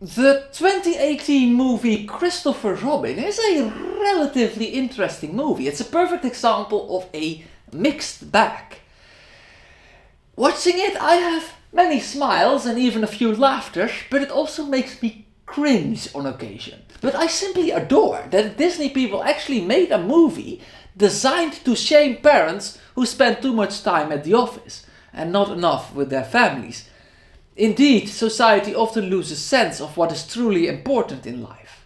The 2018 movie Christopher Robin is a relatively interesting movie. It's a perfect example of a mixed bag. Watching it, I have many smiles and even a few laughters, but it also makes me cringe on occasion. But I simply adore that Disney people actually made a movie designed to shame parents who spend too much time at the office and not enough with their families. Indeed, society often loses sense of what is truly important in life.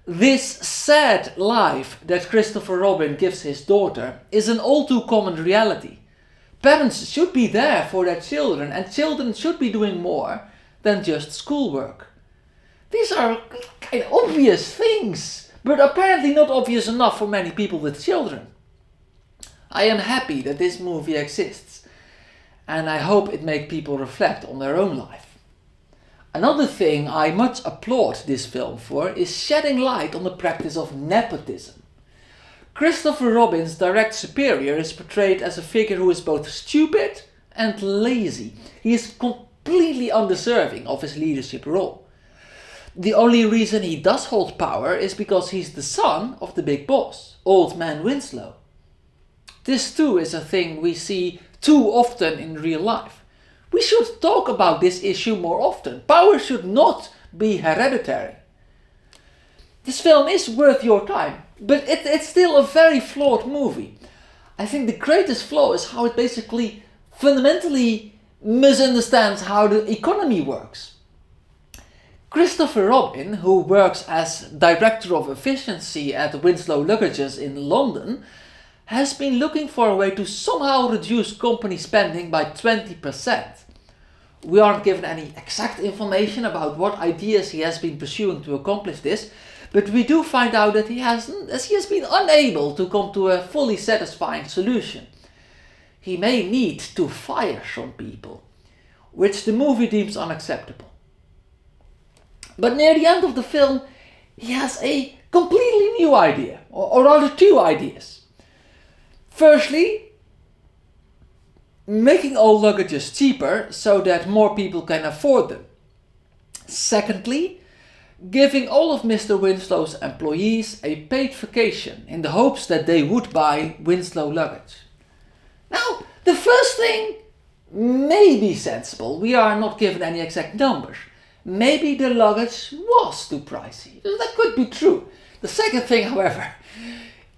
This sad life that Christopher Robin gives his daughter is an all too common reality. Parents should be there for their children, and children should be doing more than just schoolwork. These are kind of obvious things, but apparently not obvious enough for many people with children. I am happy that this movie exists, and I hope it makes people reflect on their own life. Another thing I much applaud this film for is shedding light on the practice of nepotism. Christopher Robin's direct superior is portrayed as a figure who is both stupid and lazy. He is completely undeserving of his leadership role. The only reason he does hold power is because he's the son of the big boss, Old Man Winslow. This too is a thing we see too often in real life. We should talk about this issue more often. Power should not be hereditary. This film is worth your time, but it's still a very flawed movie. I think the greatest flaw is how it basically fundamentally misunderstands how the economy works. Christopher Robin, who works as Director of Efficiency at Winslow Luggages in London, has been looking for a way to somehow reduce company spending by 20%. We aren't given any exact information about what ideas he has been pursuing to accomplish this, but we do find out that he has been unable to come to a fully satisfying solution. He may need to fire some people, which the movie deems unacceptable. But near the end of the film, he has a completely new idea, or rather two ideas. Firstly, making all luggages cheaper so that more people can afford them. Secondly, giving all of Mr. Winslow's employees a paid vacation in the hopes that they would buy Winslow luggage. Now, the first thing may be sensible. We are not given any exact numbers. Maybe the luggage was too pricey. That could be true. The second thing, however,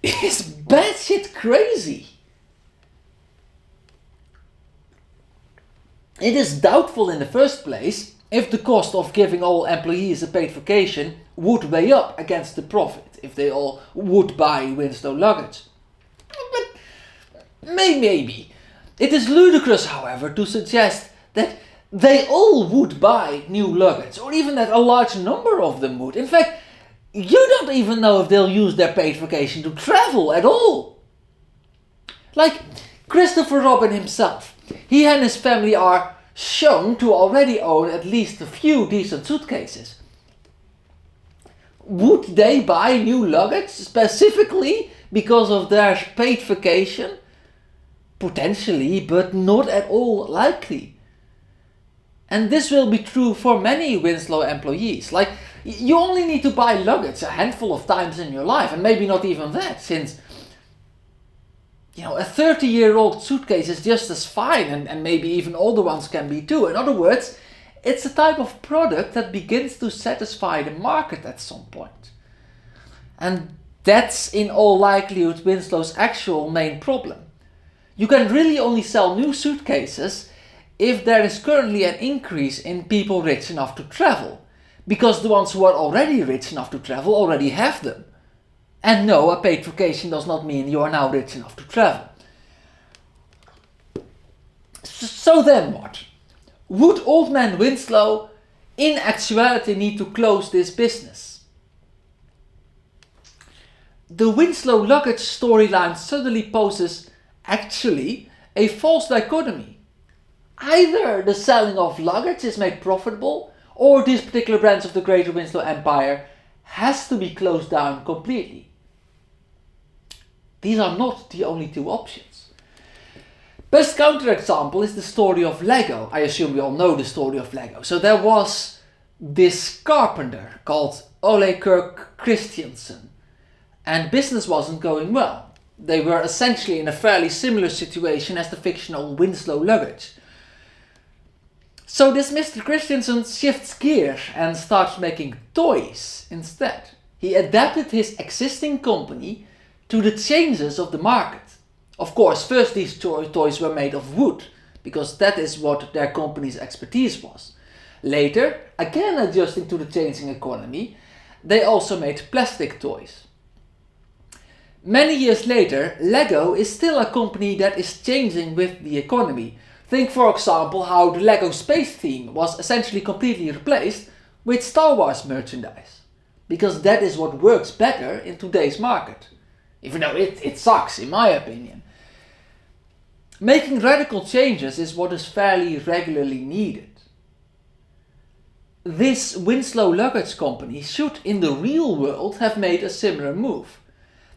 is batshit crazy. It is doubtful in the first place if the cost of giving all employees a paid vacation would weigh up against the profit, if they all would buy Winslow luggage. But maybe. It is ludicrous, however, to suggest that they all would buy new luggage, or even that a large number of them would. In fact, you don't even know if they'll use their paid vacation to travel at all. Like Christopher Robin himself, he and his family are shown to already own at least a few decent suitcases. Would they buy new luggage specifically because of their paid vacation? Potentially, but not at all likely. And this will be true for many Winslow employees. Like, you only need to buy luggage a handful of times in your life, and maybe not even that, since a 30-year-old suitcase is just as fine, and maybe even older ones can be too. In other words, it's a type of product that begins to satisfy the market at some point. And that's in all likelihood Winslow's actual main problem. You can really only sell new suitcases if there is currently an increase in people rich enough to travel, because the ones who are already rich enough to travel already have them. And no, a paid vacation does not mean you are now rich enough to travel. So then what? Would Old Man Winslow in actuality need to close this business? The Winslow luggage storyline suddenly poses actually a false dichotomy. Either the selling of luggage is made profitable, or this particular branch of the Greater Winslow Empire has to be closed down completely. These are not the only two options. Best counterexample is the story of Lego. I assume we all know the story of Lego. So there was this carpenter called Ole Kirk Christiansen, and business wasn't going well. They were essentially in a fairly similar situation as the fictional Winslow Luggage. So this Mr. Christiansen shifts gears and starts making toys instead. He adapted his existing company to the changes of the market. Of course, first these toys were made of wood, because that is what their company's expertise was. Later, again adjusting to the changing economy, they also made plastic toys. Many years later, Lego is still a company that is changing with the economy. Think, for example, how the Lego space theme was essentially completely replaced with Star Wars merchandise. Because that is what works better in today's market. Even though it sucks, in my opinion. Making radical changes is what is fairly regularly needed. This Winslow Luggage company should in the real world have made a similar move.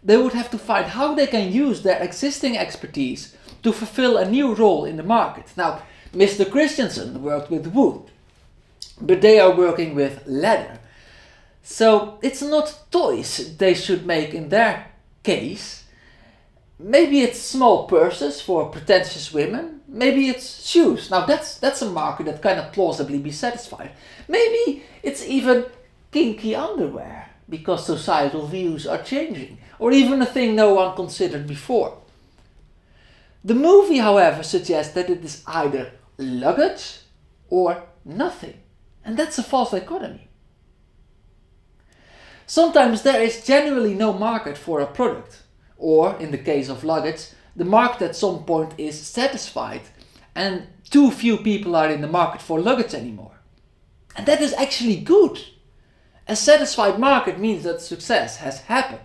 They would have to find how they can use their existing expertise to fulfill a new role in the market. Now, Mr. Christiansen worked with wood, but they are working with leather. So it's not toys they should make in their case. Maybe it's small purses for pretentious women. Maybe it's shoes. Now that's a market that cannot plausibly be satisfied. Maybe it's even kinky underwear, because societal views are changing. Or even a thing no one considered before. The movie, however, suggests that it is either luggage or nothing. And that's a false dichotomy. Sometimes there is genuinely no market for a product. Or, in the case of luggage, the market at some point is satisfied and too few people are in the market for luggage anymore. And that is actually good. A satisfied market means that success has happened.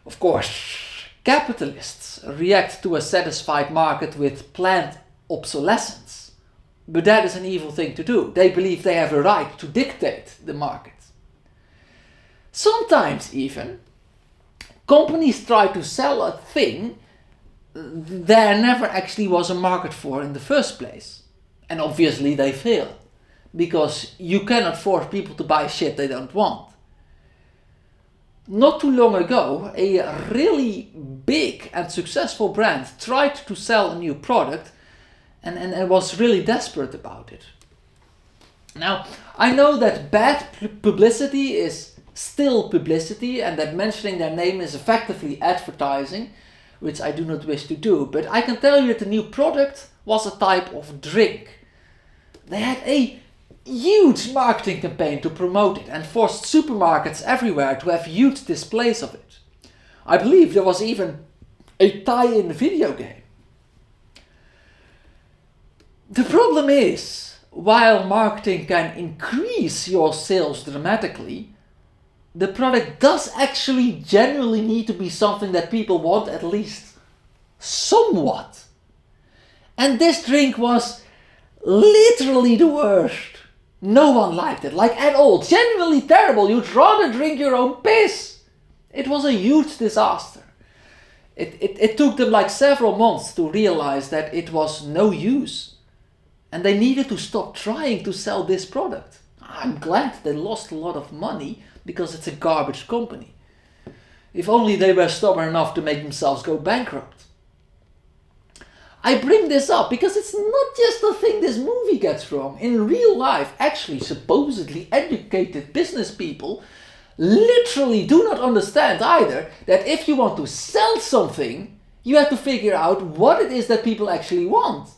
Of course, capitalists react to a satisfied market with planned obsolescence. But that is an evil thing to do. They believe they have a right to dictate the market. Sometimes even, companies try to sell a thing there never actually was a market for in the first place. And obviously they fail. Because you cannot force people to buy shit they don't want. Not too long ago, a really big and successful brand tried to sell a new product and was really desperate about it. Now, I know that bad publicity is still publicity and that mentioning their name is effectively advertising, which I do not wish to do, but I can tell you that the new product was a type of drink. They had a huge marketing campaign to promote it and forced supermarkets everywhere to have huge displays of it. I believe there was even a tie-in video game. The problem is, while marketing can increase your sales dramatically, the product does actually genuinely need to be something that people want at least somewhat. And this drink was literally the worst. No one liked it, like at all. Genuinely terrible. You'd rather drink your own piss. It was a huge disaster. It took them like several months to realize that it was no use. And they needed to stop trying to sell this product. I'm glad they lost a lot of money because it's a garbage company. If only they were stubborn enough to make themselves go bankrupt. I bring this up because it's not just a thing this movie gets wrong. In real life, actually supposedly educated business people literally do not understand either that if you want to sell something, you have to figure out what it is that people actually want.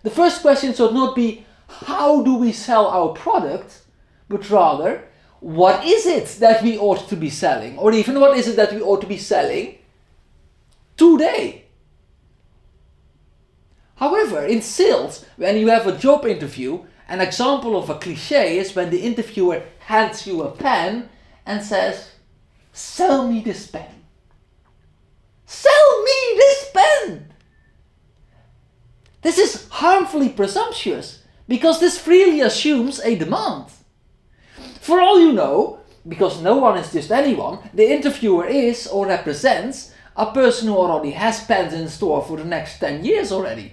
The first question should not be, how do we sell our product? But rather, what is it that we ought to be selling? Or even, what is it that we ought to be selling today? However, in sales, when you have a job interview, an example of a cliche is when the interviewer hands you a pen and says, "Sell me this pen." Sell me this pen! This is harmfully presumptuous, because this freely assumes a demand. For all you know, because no one is just anyone, the interviewer is or represents a person who already has pens in store for the next 10 years already.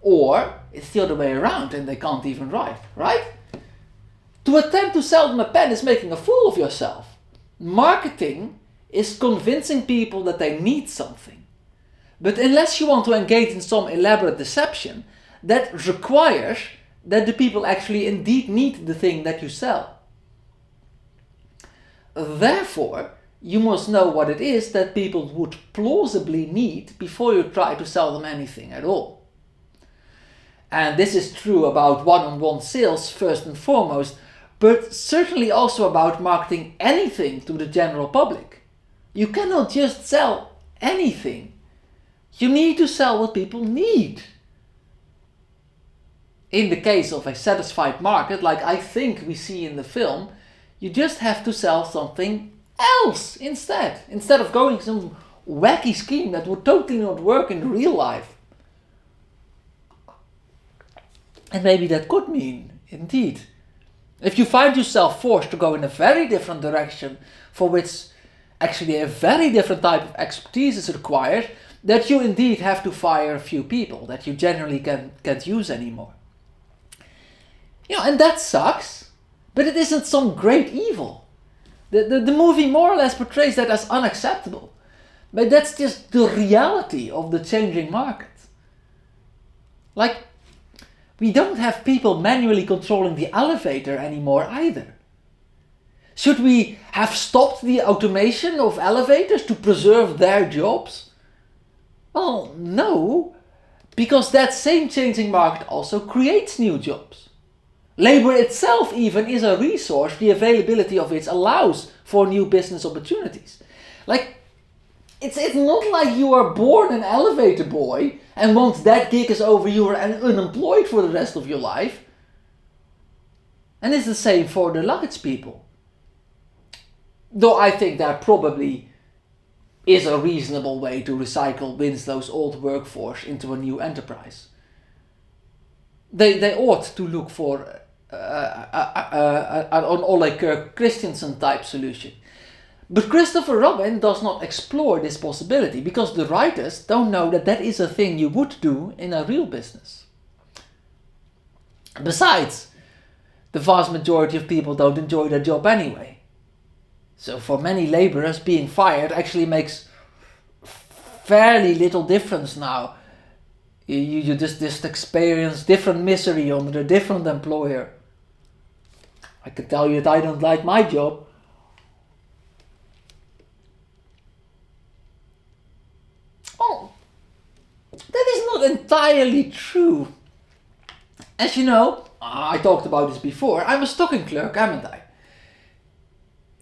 Or it's the other way around and they can't even write, right? To attempt to sell them a pen is making a fool of yourself. Marketing is convincing people that they need something. But unless you want to engage in some elaborate deception, that requires that the people actually indeed need the thing that you sell. Therefore, you must know what it is that people would plausibly need before you try to sell them anything at all. And this is true about one-on-one sales first and foremost, but certainly also about marketing anything to the general public. You cannot just sell anything. You need to sell what people need. In the case of a satisfied market, like I think we see in the film, you just have to sell something else instead of going some wacky scheme that would totally not work in real life. And maybe that could mean, indeed, if you find yourself forced to go in a very different direction for which actually a very different type of expertise is required, that you indeed have to fire a few people that you generally can't use anymore. And that sucks, but it isn't some great evil. The movie more or less portrays that as unacceptable. But that's just the reality of the changing market. Like, we don't have people manually controlling the elevator anymore either. Should we have stopped the automation of elevators to preserve their jobs? Well, no, because that same changing market also creates new jobs. Labor itself even is a resource, the availability of which allows for new business opportunities. Like, it's not like you are born an elevator boy and once that gig is over you are unemployed for the rest of your life. And it's the same for the luggage people. Though I think there probably is a reasonable way to recycle Winslow's old workforce into a new enterprise. They ought to look for an Ole Kirk Christensen type solution. But Christopher Robin does not explore this possibility because the writers don't know that that is a thing you would do in a real business. Besides, the vast majority of people don't enjoy their job anyway. So for many laborers, being fired actually makes fairly little difference now. You just experience different misery under a different employer. I can tell you that I don't like my job. Oh, that is not entirely true. As you know, I talked about this before, I'm a stocking clerk, haven't I?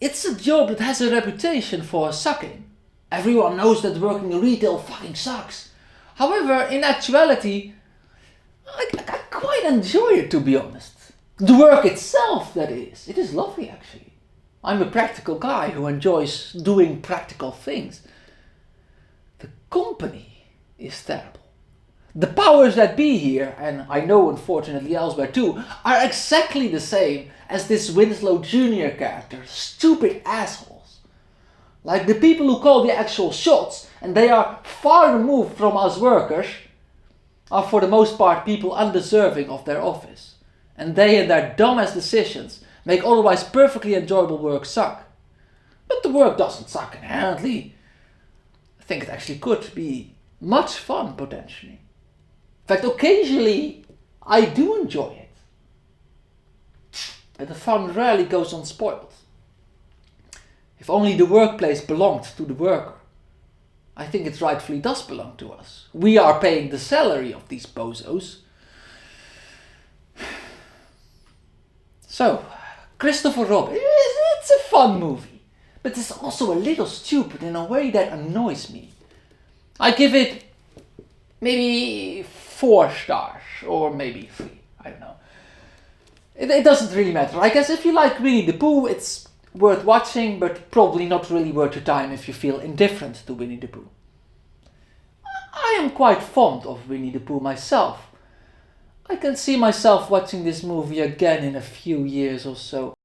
It's a job that has a reputation for sucking. Everyone knows that working in retail fucking sucks. However, in actuality, I quite enjoy it, to be honest. The work itself, that is. It is lovely, actually. I'm a practical guy who enjoys doing practical things. The company is terrible. The powers that be here, and I know unfortunately elsewhere too, are exactly the same as this Winslow Jr. character. Stupid assholes. Like the people who call the actual shots, and they are far removed from us workers, are for the most part people undeserving of their office. And they and their dumbass decisions make otherwise perfectly enjoyable work suck. But the work doesn't suck inherently. I think it actually could be much fun potentially. In fact, occasionally I do enjoy it. But the fun rarely goes unspoiled. If only the workplace belonged to the worker. I think it rightfully does belong to us. We are paying the salary of these bozos. So, Christopher Robin, it's a fun movie, but it's also a little stupid in a way that annoys me. I give it maybe 4 stars, or maybe 3, I don't know. It doesn't really matter. I guess if you like Winnie the Pooh, it's worth watching, but probably not really worth your time if you feel indifferent to Winnie the Pooh. I am quite fond of Winnie the Pooh myself. I can see myself watching this movie again in a few years or so.